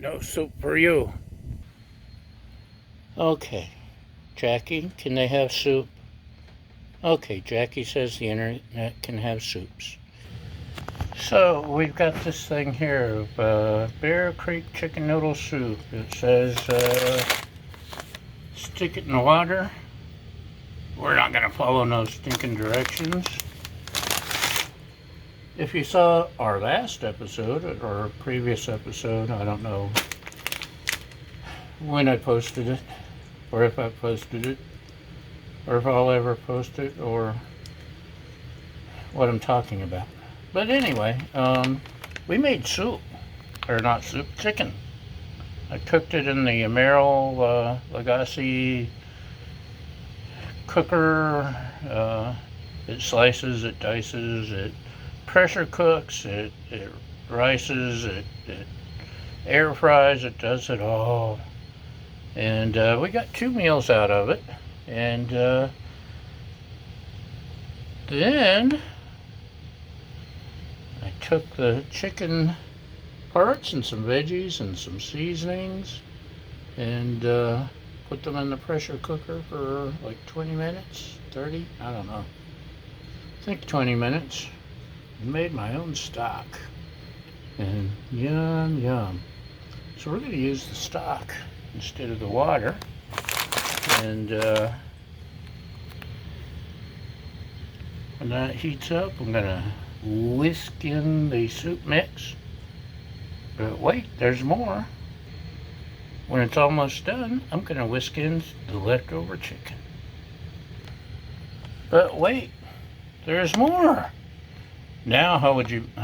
No soup for you. Okay, Jackie, can they have soup? Okay, Jackie says the internet can have soups. So we've got this thing here of Bear Creek chicken noodle soup. It says stick it in the water. We're not going to follow no stinking directions. If you saw our last episode or previous episode, I don't know when I posted it, or if I posted it, or if I'll ever post it, or what I'm talking about. But anyway, we made soup, or not soup, chicken. I cooked it in the Emeril Lagasse cooker. It slices, it dices, it pressure cooks, it rices, it air fries, it does it all. And we got 2 meals out of it. And then I took the chicken parts and some veggies and some seasonings and put them in the pressure cooker for like 20 minutes, 30, I don't know. I think 20 minutes. And made my own stock. And yum, yum. So we're going to use the stock instead of the water. And when that heats up, I'm going to whisk in the soup mix. But wait, there's more. When it's almost done, I'm going to whisk in the leftover chicken. But wait, there's more. Now how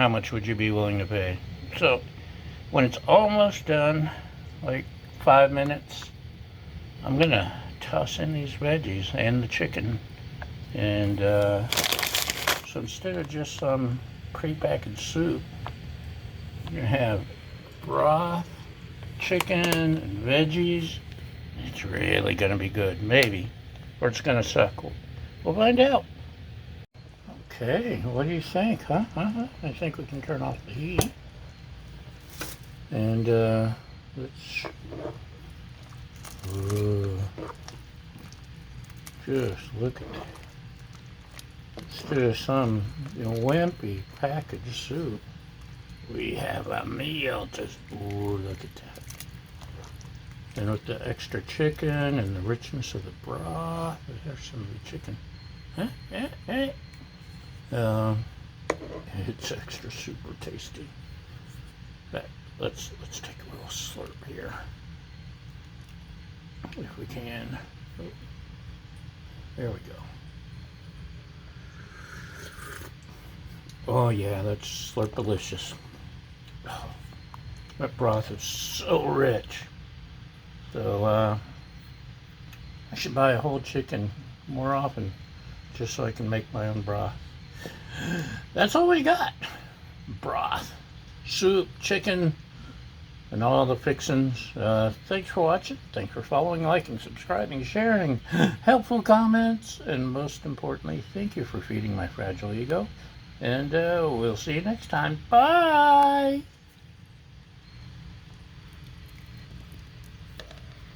much would you be willing to pay? So when it's almost done, like 5 minutes, I'm going to toss in these veggies and the chicken. And so instead of just some prepackaged soup, you're going to have broth, chicken, and veggies. It's really going to be good, maybe. Or it's going to suck. We'll find out. Okay, what do you think, huh? I think we can turn off the heat. And let's just look at that. Instead of some wimpy packaged soup, we have a meal. Just look at that. And with the extra chicken and the richness of the broth, there's some of the chicken. Hey. It's extra super tasty. But let's take a little slurp here, if we can. Oh, there we go. Oh yeah, that's slurp delicious. Oh, that broth is so rich. So I should buy a whole chicken more often, just so I can make my own broth. That's all we got. Broth, soup, chicken, and all the fixings. Thanks for watching. Thanks for following, liking, subscribing, sharing, helpful comments, and most importantly, thank you for feeding my fragile ego. And we'll see you next time. Bye!